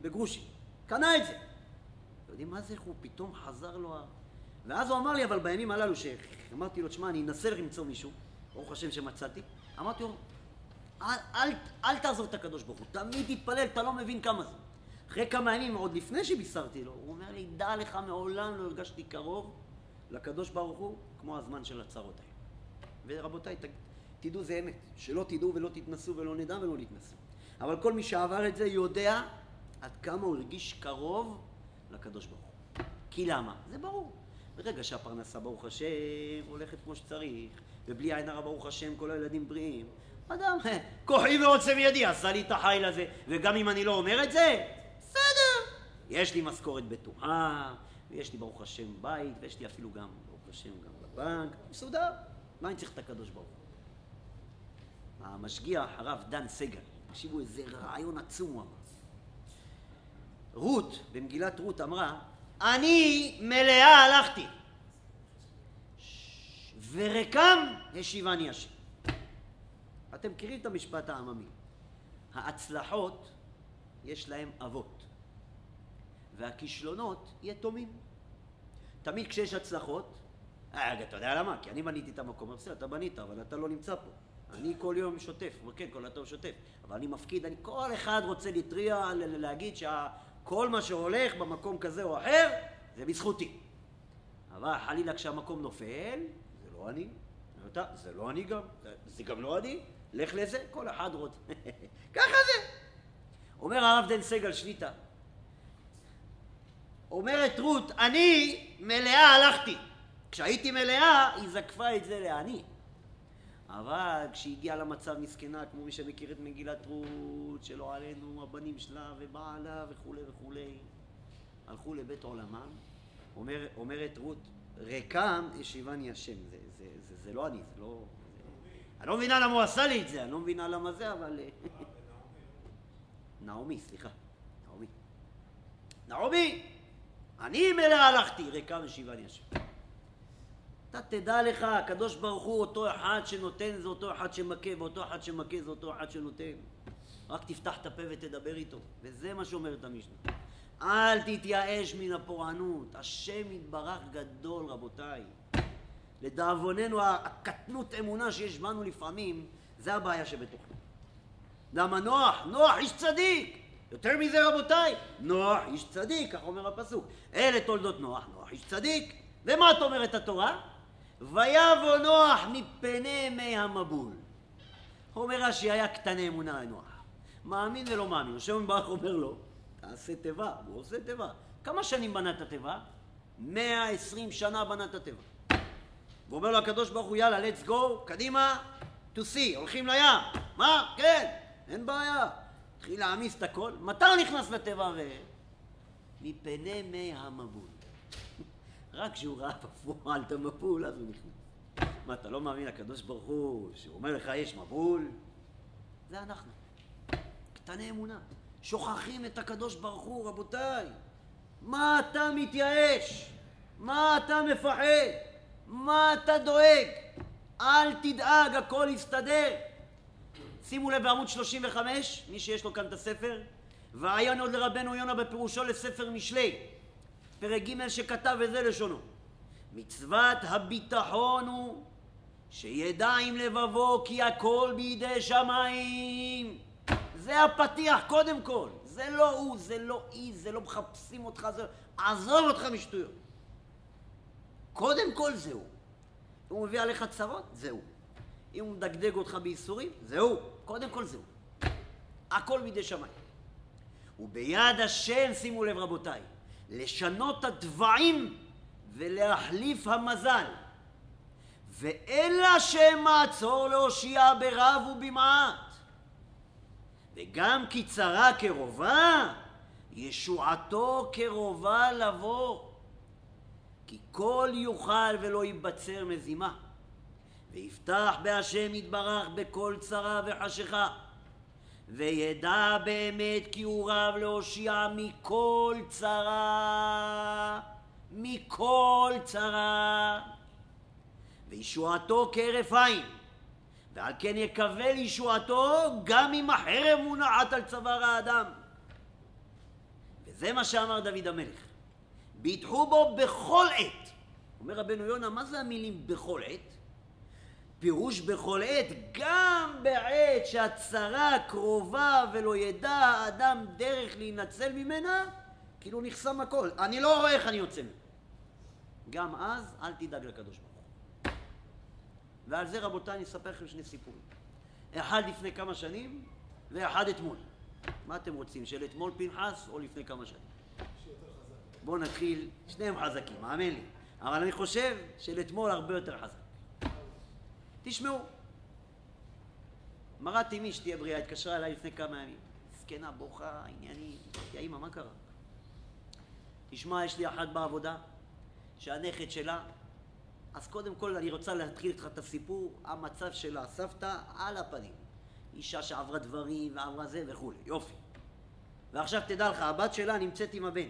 בגרושים. קנה את זה. אתם יודעים מה זה? הוא פתאום חזר לו. ואז הוא אמר לי, אבל בימים הללו, שאמרתי לו, תשמע, אני אנסה למצוא מישהו, ברוך השם שמצאתי, אמרתי לו, אל תעזוב את הקדוש ברוך הוא, תמיד תתפלל, אתה לא מבין כמה זה. אחרי כמה ימים, עוד לפני שבישרתי לו, הוא אומר לי, דע לך, מעולם לא הרגשתי קרוב לקדוש ברוך הוא, כמו הזמן של הצרות האלה. ורבותיי, תדעו זה אמת, שלא תדעו ולא תתנסו ולא נדע ולא נתנסו. אבל כל מי שעבר את זה יודע עד כמה הוא הרגיש קרוב לקדוש ברוך הוא. כי למה? זה ברור. ברגע שהפרנסה ברוך השם הולכת כמו שצריך, ובלי עין הרע ברוך השם כל הילדים בריאים, אדם, כוחי ועוצם ידי עשה לי את החיל הזה, וגם אם אני לא אומר את זה, בסדר. יש לי משכורת בטוחה, ויש לי ברוך השם בית, ויש לי אפילו גם ברוך השם גם בבנק, מסודר. מה אני צריך את הקדוש ברוך הוא? המשגיח הרב דן סגל, תקשיבו איזה רעיון עצום הוא אמר. רות, במגילת רות אמרה, אני מלאה הלכתי, ורקם השיבני השם. אתם מכירים את המשפט העממי. ההצלחות יש להם אבות, והכישלונות יתומים. תמיד כשיש הצלחות, אתה יודע למה? כי אני בניתי את המקום, בסדר, אתה בנית, אבל אתה לא נמצא פה. אני כל יום שוטף, כן, כל התור שוטף, אבל אני מפקיד, כל אחד רוצה לטריע, להגיד שכל מה שהולך במקום כזה או אחר, זה בזכותי. אבל חלילה כשהמקום נופל, זה לא אני, זה לא אני גם, זה גם לא אני, לך לזה, כל אחד רוצה. ככה זה. אומר הרב דן סגל שליטה, אומרת רות, אני מלאה הלכתי. כשהייתי מלאה, היא זקפה את זה לעני. אבל כשהגיעה למצב מסכנה, כמו מי שמכיר את מגילת רות, שלא עלינו, הבנים שלה ובעלה וכו' וכו', הלכו לבית עולמם, אומרת רות, ריקם השיבני השם. זה לא אני, זה לא... אני לא מבינה למה הוא עשה לי את זה, אני לא מבינה למה זה, אבל... נעמי, סליחה, נעמי, אני מלאה הלכתי, ריקם השיבני השם. אתה תדע לך, הקדוש ברוך הוא אותו אחד שנותן זה אותו אחד שמכה, ואותו אחד שמכה זה אותו אחד שנותן. רק תפתח את הפה ותדבר איתו, וזה מה שאומרת המשנה. אל תתייאש מן הפורענות, השם יתברך גדול רבותיי. לדאבוננו הקטנות אמונה שיש בנו לפעמים, זה הבעיה שבתוכנו. למה נוח איש צדיק, יותר מזה רבותיי, נוח איש צדיק, כך אומר הפסוק. אלה תולדות נוח איש צדיק. ומה את אומרת התורה? ויבוא נוח מפני מי המבול. אומר רש"י, היה קטני אמונה לנוח, מאמין ולא מאמין. השם יתברך אומר לו, תעשה תיבה, הוא עושה תיבה. כמה שנים בנה את התיבה? 120 שנה בנה את התיבה. ואומר לו הקדוש ברוך הוא, יאללה, let's go, קדימה, to see, הולכים לים. מה? כן, אין בעיה. התחיל להעמיס את הכל. מתי הוא נכנס לתיבה? מפני מי המבול. רק כשהוא ראה בפועל את המבול, אז הוא נכנס. מה, אתה לא מאמין לקדוש ברוך הוא, שהוא אומר לך יש מבול? זה אנחנו. קטני אמונה. שוכחים את הקדוש ברוך הוא, רבותיי. מה אתה מתייאש? מה אתה מפחד? מה אתה דואג? אל תדאג, הכל יסתדר. שימו לב בעמוד 35, מי שיש לו כאן את הספר, ועיין עוד לרבנו יונה בפירושו לספר משלי, פרק ג' שכתב וזה לשונו. מצוות הביטחון הוא שידע עם לבבו כי הכל בידי שמיים. זה הפתיח קודם כל. זה לא הוא, זה לא היא, זה לא מחפשים אותך, זה... עזוב אותך משטויות. קודם כל זהו. אם הוא מביא עליך צרות, זהו. אם הוא מדגדג אותך בייסורים, זהו. קודם כל זהו. הכל בידי שמיים. וביד השם, שימו לב רבותיי, לשנות הדברים ולהחליף המזל. ואין להשם מעצור להושיע ברב ובמעט. וגם כי צרה קרובה, ישועתו קרובה לבוא. כי כל יוכל ולא ייבצר מזימה. ויפתח בהשם יתברך בכל צרה וחשיכה. וידע באמת כי הוא רב להושיע מכל צרה. מכל צרה. וישועתו כהרף עין. ועל כן יקבל ישועתו גם אם החרב מונחת על צוואר האדם. וזה מה שאמר דוד המלך. ביטחו בו בכל עת. אומר רבנו יונה, מה זה המילים בכל עת? פירוש בכל עת, גם בעת שהצרה קרובה ולא ידע האדם דרך להינצל ממנה, כאילו נחסם הכל. אני לא רואה איך אני יוצא ממנו. גם אז אל תדאג לקדוש ברוך הוא. ועל זה רבותיי אני אספר לכם שני סיפורים. אחד לפני כמה שנים ואחד אתמול. מה אתם רוצים, של אתמול פנחס או לפני כמה שנים? בואו נתחיל, שניהם חזקים, האמן לי. אבל אני חושב של אתמול הרבה יותר חזק. תשמעו, מרת אמי שתהיה בריאה, התקשרה אליי לפני כמה ימים. זקנה, בוכה, ענייני, יא אמא, מה קרה? תשמע, יש לי אחת בעבודה, שהנכד שלה, אז קודם כל אני רוצה להתחיל איתך את הסיפור, המצב של הסבתא על הפנים. אישה שעברה דברים ועברה זה וכו', יופי. ועכשיו תדע לך, הבת שלה נמצאת עם הבן.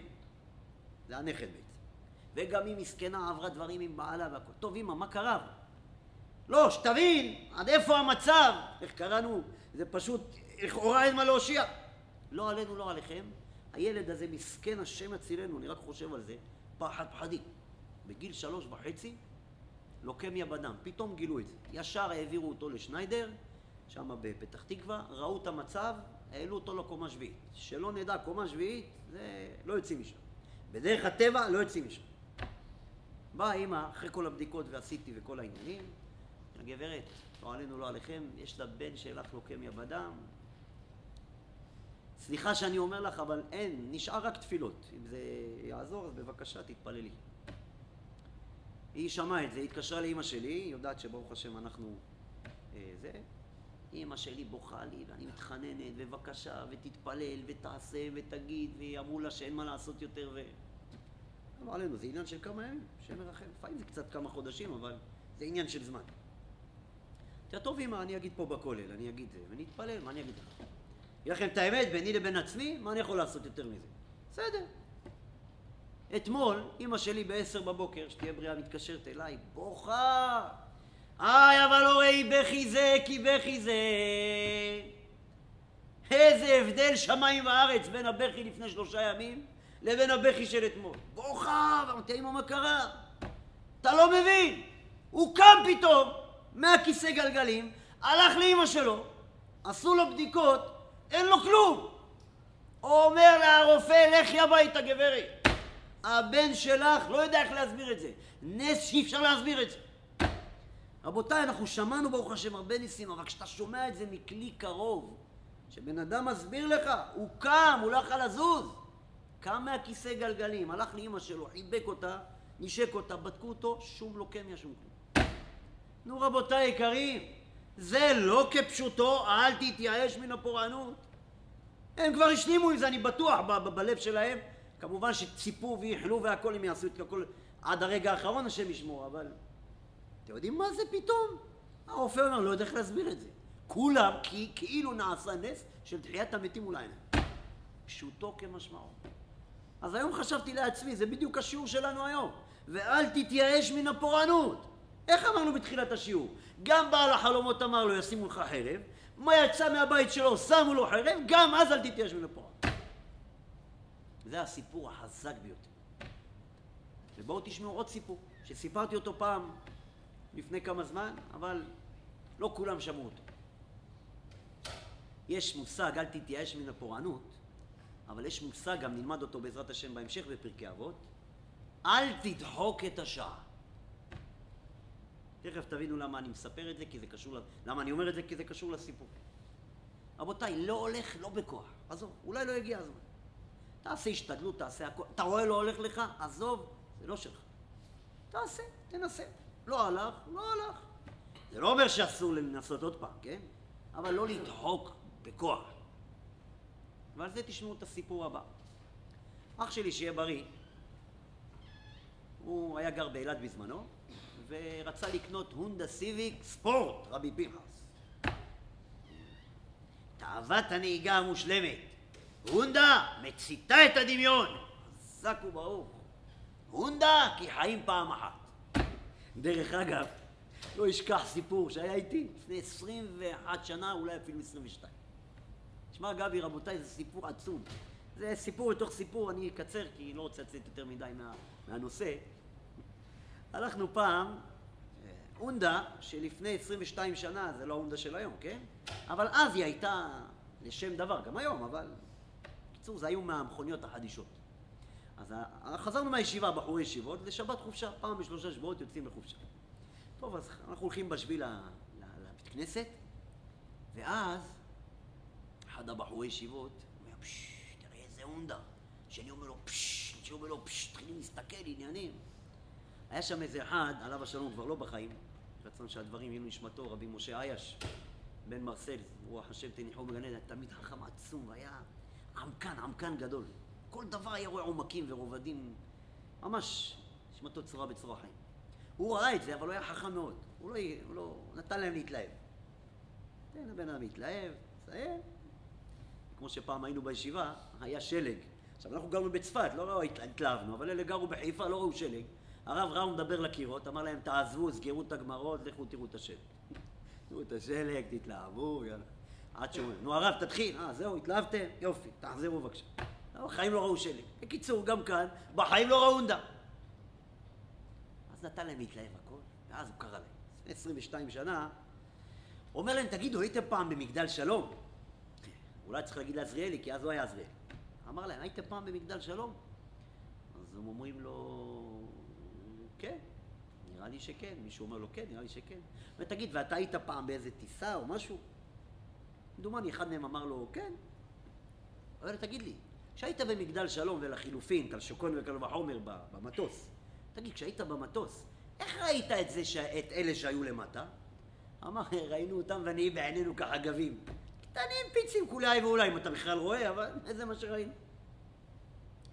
זה הנכד בעצם. וגם היא מסכנה עברה דברים עם בעלה והכל. טוב אמא, מה קרה? לא, שתבין, עד איפה המצב, איך קראנו, זה פשוט לכאורה אין מה להושיע. לא עלינו, לא עליכם. הילד הזה מסכן, השם הצילנו, אני רק חושב על זה, פחד פחדי. בגיל 3.5, לוקמיה בדם, פתאום גילו את זה. ישר העבירו אותו לשניידר, שם בפתח תקווה, ראו את המצב, העלו אותו לקומה שביעית. שלא נדע, קומה שביעית, זה לא יוצאים משם. בדרך הטבע לא יוצאים משם. באה אמא, אחרי כל הבדיקות ועשיתי וכל העניינים, הגברת, לא עלינו, לא עליכם, יש לה בן שלך לוקמיה בדם. סליחה שאני אומר לך, אבל אין, נשאר רק תפילות. אם זה יעזור, אז בבקשה, תתפללי. היא שמעה את זה, היא התקשרה לאמא שלי, היא יודעת שברוך השם אנחנו זה. אמא שלי בוכה לי, ואני מתחננת, ובבקשה, ותתפלל, ותעשה, ותגיד, ואמרו לה שאין מה לעשות יותר, לא עלינו, זה עניין של כמה ימים, שם מרחם. לפעמים זה קצת כמה חודשים, אבל זה עניין של זמן. טוב, אמא, אני אגיד פה בכולל, אני אגיד זה, ונתפלל, מה אני אגיד לך? יהיה לכם את האמת, ביני לבין עצמי, מה אני יכול לעשות יותר מזה? בסדר. אתמול, אמא שלי ב10 בבוקר, שתהיה בריאה, מתקשרת אליי, בוכה. אבל לא ראי בכי זה, כי בכי זה. איזה הבדל שמיים וארץ בין הבכי לפני 3 ימים לבין הבכי של אתמול. בוכה, ואמרתי, אמא, מה קרה? אתה לא מבין. הוא קם פתאום מהכיסא גלגלים, הלך לאמא שלו, עשו לו בדיקות, אין לו כלום. הוא אומר לרופא, לכי הביתה גברת. הבן שלך לא יודע איך להסביר את זה. נס שאי אפשר להסביר את זה. רבותיי, אנחנו שמענו ברוך השם הרבה ניסים, אבל כשאתה שומע את זה מכלי קרוב, שבן אדם מסביר לך, הוא קם, הוא לא יכול לזוז. קם מהכיסא גלגלים, הלך לאמא שלו, חיבק אותה, נשק אותה, בדקו אותו, שום לוקמיה, שום כלום. נו רבותיי יקרים, זה לא כפשוטו, אל תתייאש מן הפורענות. הם כבר השלימו עם זה, אני בטוח, בלב שלהם. כמובן שציפו ויחלו והכל, הם יעשו את הכל עד הרגע האחרון, השם ישמור, אבל אתם יודעים מה זה פתאום? הרופא אומר, לא יודע איך להסביר את זה. כולם, כאילו נעשה נס של תחיית המתים אולי. פשוטו כמשמעו. אז היום חשבתי לעצמי, זה בדיוק השיעור שלנו היום. ואל תתייאש מן הפורענות. איך אמרנו בתחילת השיעור? גם בעל החלומות אמר לו, ישימו לך חרב. מה יצא מהבית שלו, שמו לו חרב, גם אז אל תתייאש מן הפורענות. זה הסיפור החזק ביותר. ובואו תשמעו עוד סיפור, שסיפרתי אותו פעם לפני כמה זמן, אבל לא כולם שמעו אותו. יש מושג, אל תתייאש מן הפורענות, אבל יש מושג, גם נלמד אותו בעזרת השם בהמשך בפרקי אבות, אל תדחוק את השעה. תכף תבינו למה אני מספר את זה, כי זה קשור, למה אני אומר את זה, כי זה קשור לסיפור. רבותיי, לא הולך, לא בכוח. עזוב, אולי לא יגיע הזמן. תעשה השתדלות, תעשה הכל. אתה רואה לא הולך לך, עזוב, זה לא שלך. תעשה, תנסה. לא הלך, לא הלך. זה לא אומר שאסור לנסות עוד פעם, כן? אבל לא לדחוק בכוח. ועל זה תשמעו את הסיפור הבא. אח שלי שיהיה בריא, הוא היה גר באילת בזמנו, ורצה לקנות הונדה סיביק ספורט, רבי פנחס. תאוות הנהיגה המושלמת. הונדה מציתה את הדמיון. חזק וברוך. הונדה כי חיים פעם אחת. דרך אגב, לא אשכח סיפור שהיה איתי לפני 21 שנה, אולי אפילו 22. תשמע גבי רבותיי, זה סיפור עצום. זה סיפור לתוך סיפור, אני אקצר כי לא רוצה לצאת יותר מדי מהנושא. הלכנו פעם, הונדה שלפני 22 שנה, זה לא ההונדה של היום, כן? אבל אז היא הייתה לשם דבר, גם היום, אבל בקיצור, זה היו מהמכוניות החדישות. אז חזרנו מהישיבה, בחורי ישיבות, לשבת חופשה, פעם ב3 שבועות יוצאים לחופשה. טוב, אז אנחנו הולכים בשביל לבית כנסת, ואז אחד הבחורי ישיבות אומר, תראה איזה הונדה. שאני אומר לו, שאני אומר לו, תחילים להסתכל, עניינים. היה שם איזה אחד, עליו השלום, כבר לא בחיים, רצון שהדברים יהיו נשמתו, רבי משה אייש, בן מרסל, הוא השם תניחו בגן עדן, תמיד חכם עצום, והיה עמקן גדול. כל דבר היה רואה עומקים ורובדים, ממש נשמתו צורה בצורה חיים. הוא ראה את זה, אבל הוא היה חכם מאוד. הוא לא נתן להם להתלהב. תן הבן אדם להתלהב, סיים. כמו שפעם היינו בישיבה, היה שלג. עכשיו, אנחנו גרנו בצפת, לא התלהבנו, אבל אלה גרו בחיפה, לא ראו שלג. הרב ראו מדבר לקירות, אמר להם, תעזבו, סגרו את הגמרות, לכו תראו את השלג. תראו את השלג, תתלהבו, יאללה. עד שאומרים, נו הרב תתחיל, זהו, התלהבתם? יופי, תחזרו בבקשה. בחיים לא ראו שלי. בקיצור, גם כאן, בחיים לא ראו אונדה. אז נתן להם להתלהב הכל, ואז הוא קרא להם. 22 שנה, הוא אומר להם, תגידו, הייתם פעם במגדל שלום? אולי צריך להגיד לעזריאלי, כי אז לא היה עזריאלי. אמר להם, הייתם פעם במגדל שלום? אז הם אומרים לו, כן, נראה לי שכן. מישהו אומר לו, כן, נראה לי שכן. ותגיד, ואתה היית פעם באיזה טיסה או משהו? דומני, אחד מהם אמר לו, כן. אבל תגיד לי, כשהיית במגדל שלום ולחילופין, קלשוקון וקל וחומר במטוס, תגיד, כשהיית במטוס, איך ראית את אלה שהיו למטה? אמר, ראינו אותם ואני בעינינו כחגבים. קטנים פיצים, כולי ואולי, אם אתה בכלל רואה, אבל זה מה שראינו.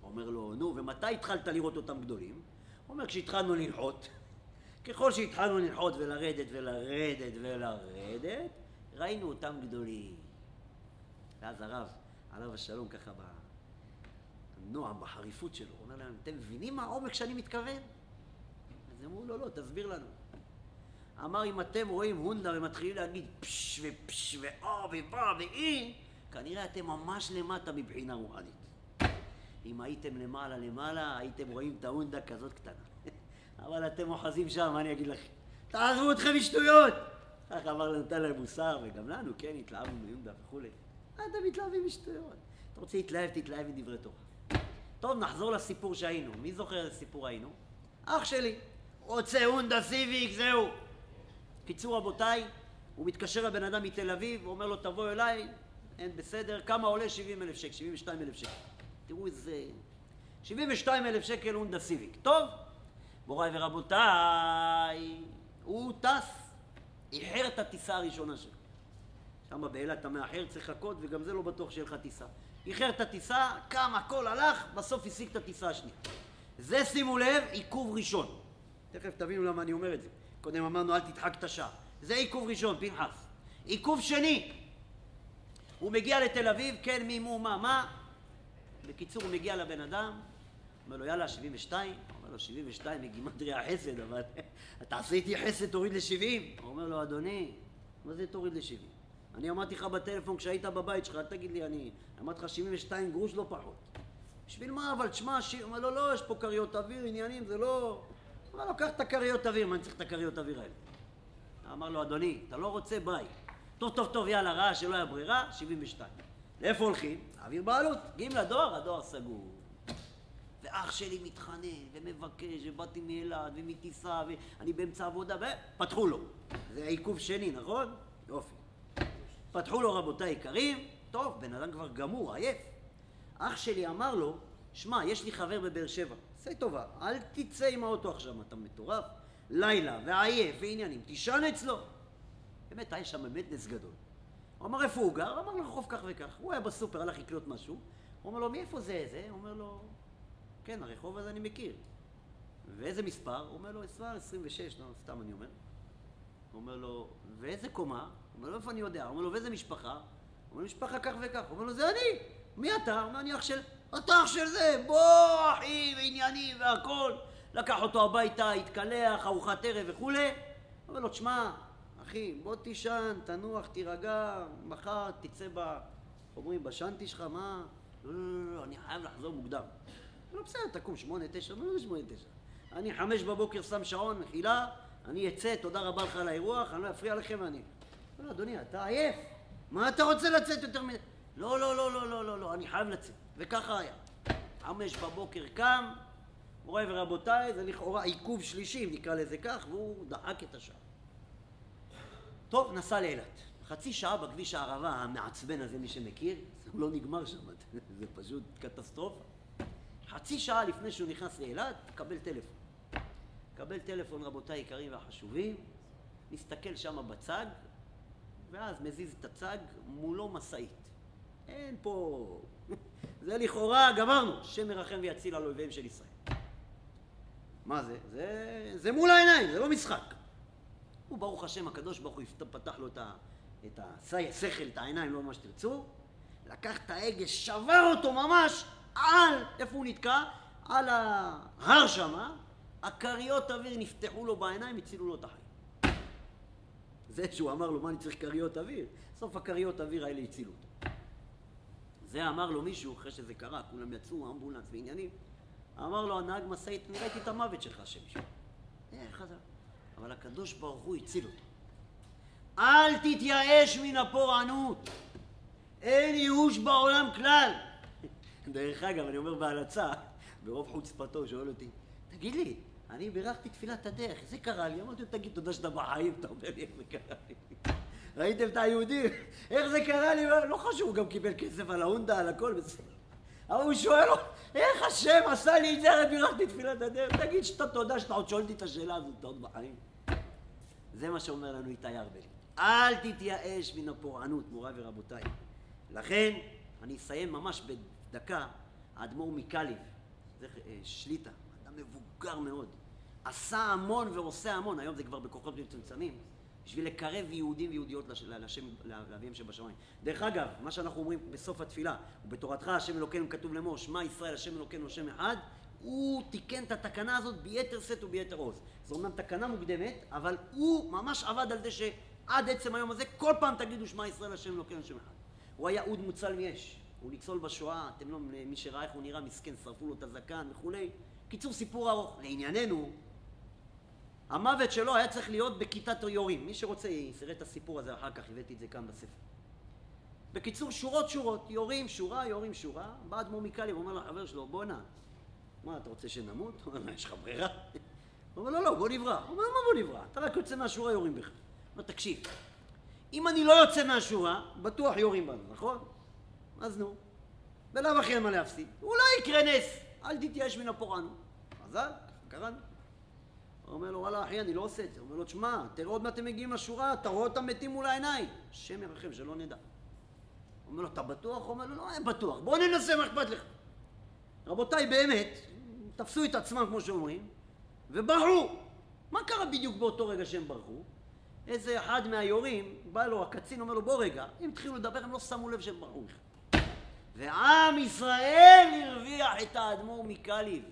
אומר לו, נו, ומתי התחלת לראות אותם גדולים? הוא אומר, כשהתחלנו לנחות, ככל שהתחלנו לנחות ולרדת ולרדת ולרדת, ראינו אותם גדולים. ואז הרב, עליו השלום ככה בנועם, בחריפות שלו, הוא אומר להם, אתם מבינים מה העומק שאני מתכוון? אז אמרו לו, לא, תסביר לנו. אמר, אם אתם רואים הונדה ומתחילים להגיד פש ופש ובא ואי, כנראה אתם ממש למטה מבחינה רוחנית. אם הייתם למעלה, הייתם רואים את ההונדה כזאת קטנה. אבל אתם אוחזים שם, מה אני אגיד לכם? תעזבו אתכם משטויות! כך אמר נתן להם מוסר, וגם לנו, כן, התלהבנו מהונדה וכו'. אתם מתלהבים משטויות. אתה רוצה להתלהב, תתלהב מדברי תורה. טוב, נחזור לסיפור שהיינו. מי זוכר איזה סיפור היינו? אח שלי. רוצה הונדה סיביק, זהו. קיצור רבותיי, הוא מתקשר לבן אדם מתל אביב, הוא אומר לו, תבוא אליי, אין בסדר, כמה עולה? 70,000 שקל, 72,000 שקל. תראו איזה... 72,000 שקל הונדה סיביק. טוב, מוריי ורבותיי, הוא טס, איחר את הטיסה הראשונה שלו. שם באילת אתה מאחר, צריך לחכות, וגם זה לא בטוח שיהיה לך טיסה. איחר את הטיסה, קם, הכל הלך, בסוף השיג את הטיסה השנייה. זה, שימו לב, עיכוב ראשון. תכף תבינו למה אני אומר את זה. קודם אמרנו, אל תדחק את השעה. זה עיכוב ראשון, פנחס. עיכוב שני, הוא מגיע לתל אביב, כן, מי, מו, מה. בקיצור, הוא מגיע לבן אדם, אומר לו, יאללה, 72. אומר לו, 72 מגימטריה חסד, אבל אתה עשה איתי חסד, תוריד ל-70. הוא אומר לו, אדוני, מה זה תוריד ל-70? אני אמרתי לך בטלפון כשהיית בבית שלך, אל תגיד לי, אני אמרתי לך 72 גרוש לא פחות. בשביל מה? אבל תשמע, הוא אומר לו, לא, יש פה קריות אוויר, עניינים, זה לא... הוא אומר לו, קח את הקריות אוויר, מה אני צריך את הקריות אוויר האלה? אמר לו, אדוני, אתה לא רוצה ביי. טוב, יאללה, ראה שלא היה ברירה, 72. לאיפה הולכים? אוויר בעלות, גאים לדואר, הדואר סגור. ואח שלי מתחנן ומבקש, ובאתי מאילת ומטיסה, ואני באמצע עבודה, ופתחו לו. זה עיכוב שני, נכון? יופי. פתחו לו, רבותיי יקרים, טוב, בן אדם כבר גמור, עייף. אח שלי אמר לו, שמע, יש לי חבר בבאר שבע, עשה טובה, אל תצא עם האוטו עכשיו, אתה מטורף, לילה ועייף ועניינים, תישן אצלו. באמת, היה שם באמת נס גדול. הוא אמר, איפה הוא גר? אמר לו, רחוב כך וכך. הוא היה בסופר, הלך לקנות משהו. הוא אומר לו, מאיפה זה? הוא אומר לו, כן, הרחוב הזה אני מכיר. ואיזה מספר? הוא אומר לו, 26, לא, סתם אני אומר. הוא אומר לו, ואיזה קומה? הוא אומר לו, איפה אני יודע? הוא אומר לו, ואיזה משפחה? הוא אומר לו, משפחה כך וכך. הוא אומר לו, זה אני. מי אתה? הוא אומר, אני אח של... אתה אח של זה, בוא, אחי, ועניינים והכל. לקח אותו הביתה, התקלח, ארוחת ערב וכו'. הוא אומר לו, תשמע, אחי, בוא תישן, תנוח, תירגע, מחר תצא אומרים, בשנתי שלך, מה? לא, אני חייב לחזור מוקדם. לא בסדר, תקום 8-9, לא 8-9. אני 5 בבוקר שם שעון, מחילה, אני אצא, תודה רבה לך על האירוח, אני לא אפריע לכם, אני... לא, אדוני, אתה עייף. מה אתה רוצה לצאת יותר מדי? לא, אני חייב לצאת. וככה היה. 5 בבוקר קם, מוריי ורבותיי, זה לכאורה עיכוב שלישי, נקרא לזה כך, והוא דחק את השעה. טוב, נסע לאילת. חצי שעה בכביש הערבה המעצבן הזה, מי שמכיר, זה לא נגמר שם, זה פשוט קטסטרופה. חצי שעה לפני שהוא נכנס לאילת, קבל טלפון, רבותיי יקרים והחשובים, מסתכל שם בצג, ואז מזיז את הצג, מולו מסעית. אין פה... זה לכאורה, גמרנו, שם מרחם ויציל על אויביהם של ישראל. מה זה? זה מול העיניים, זה לא משחק. הוא ברוך השם הקדוש ברוך הוא פתח לו את השכל, את העיניים, לא מה שתרצו, לקח את ההגה, שבר אותו ממש על, איפה הוא נתקע? על ההר שמה, הקריות אוויר נפתחו לו בעיניים, הצילו לו את החיים. זה שהוא אמר לו, מה אני צריך קריות אוויר? סוף הקריות אוויר האלה הצילו אותו. זה אמר לו מישהו, אחרי שזה קרה, כולם יצאו, אמבולנס ועניינים, אמר לו, הנהג משאית, אני ראיתי את המוות שלך, השם ישמור. חזר. אבל הקדוש ברוך הוא הציל אותו. אל תתייאש מן הפורענות. אין ייאוש בעולם כלל. דרך אגב, אני אומר בהלצה, ברוב חוצפתו, שואל אותי, תגיד לי, אני בירכתי תפילת הדרך, זה קרה לי? אמרתי, תגיד תודה שאתה בחיים, אתה אומר לי איך זה קרה לי. ראיתם את היהודים? איך זה קרה לי? לא חשוב, הוא גם קיבל כסף על ההונדה, על הכל בסדר. אבל הוא שואל לו, איך השם עשה לי את זה? הרי בירכתי תפילת הדרך, תגיד שאתה תודה שאתה עוד שואלתי את השאלה הזאת, אתה עוד בחיים. זה מה שאומר לנו איתי ארבל. אל תתייאש מן הפורענות, מוריי ורבותיי. לכן, אני אסיים ממש בדקה, האדמו"ר מקליב, זה שליטה, אדם מבוגר מאוד, עשה המון ועושה המון, היום זה כבר בכוחות מצומצמים, בשביל לקרב יהודים ויהודיות לאביהם שבשמיים. דרך אגב, מה שאנחנו אומרים בסוף התפילה, ובתורתך השם אלוקינו כתוב לאמור, שמע ישראל השם אלוקינו השם אחד, הוא תיקן את התקנה הזאת ביתר שאת וביתר עוז. זו אומנם תקנה מוקדמת, אבל הוא ממש עבד על זה שעד עצם היום הזה, כל פעם תגידו שמע ישראל השם אלוקינו השם אחד. הוא היה אוד מוצל מאש, הוא ניצול בשואה, אתם לא, מי שראה איך הוא נראה מסכן, שרפו לו את הזקן וכולי. קיצור, סיפור ארוך. לענייננו, המוות שלו היה צריך להיות בכיתת יורים. מי שרוצה יראה את הסיפור הזה אחר כך, הבאתי את זה כאן בספר. בקיצור, שורות, יורים שורה, יורים שורה. בא האדמו"ר מקליב, הוא אומר לחבר שלו, בוא נע. מה, אתה רוצה שנמות? הוא אומר, יש לך ברירה? הוא אומר, לא, בוא נברא. הוא אומר, מה בוא נברא? אתה רק יוצא מהשורה, יורים בך. הוא אומר, תקשיב, אם אני לא יוצא מהשורה, בטוח יורים בנו, נכון? אז נו. בלאו הכי אין מה להפסיד. אולי יקרה נס. אל תתייאש מן הפורענות. מזל, קראנו. הוא אומר לו, וואלה אחי, אני לא עושה את זה. הוא אומר לו, תשמע, תראה עוד מה אתם מגיעים לשורה, אתה רואה אותם מתים מול העיניים. השם ירחם, שלא נדע. הוא אומר לו, אתה בטוח? הוא אומר לו, לא, אין בטוח. בוא ננסה, מה אכפת לך? רבותיי, באמת, תפסו את עצמם, כמו שאומרים, וברחו. מה קרה בדיוק באותו רגע שהם ברחו? איזה אחד מהיורים, בא לו הקצין, אומר לו, בוא רגע, אם התחילו לדבר, הם לא שמו לב שהם ברחו. ועם ישראל הרוויח את האדמו"ר מקליב,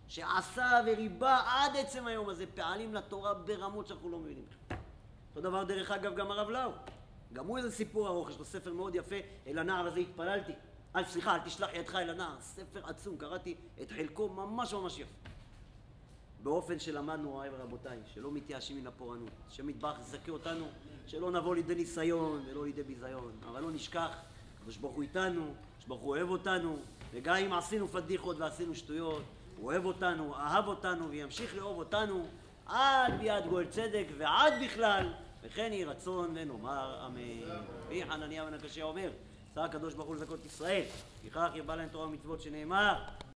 שעשה וריבה עד עצם היום הזה, פעלים לתורה ברמות שאנחנו לא מבינים. אותו דבר דרך אגב גם הרב לאו. גם הוא איזה סיפור ארוך, יש לו ספר מאוד יפה, אל הנער הזה התפללתי. סליחה, אל תשלח ידך אל הנער, ספר עצום, קראתי את חלקו ממש ממש יפה. באופן שלמדנו, מוריי ורבותיי, שלא מתייאשים מן הפורענות, שמטבח יזכה אותנו, שלא נבוא לידי ניסיון ולא לידי ביזיון, אבל לא נשכח, הקדוש ברוך הוא איתנו, הקדוש ברוך הוא אוהב אותנו, וגם אם עשינו פדיחות ועשינו שטויות, הוא אוהב אותנו, אהב אותנו וימשיך לאהוב אותנו עד ביאת גואל צדק ועד בכלל, וכן יהי רצון ונאמר אמן. רבי חנניה בן הקשיא אומר, עשה הקדוש ברוך הוא לזכות ישראל, לפיכך ירבה להם תורה ומצוות שנאמר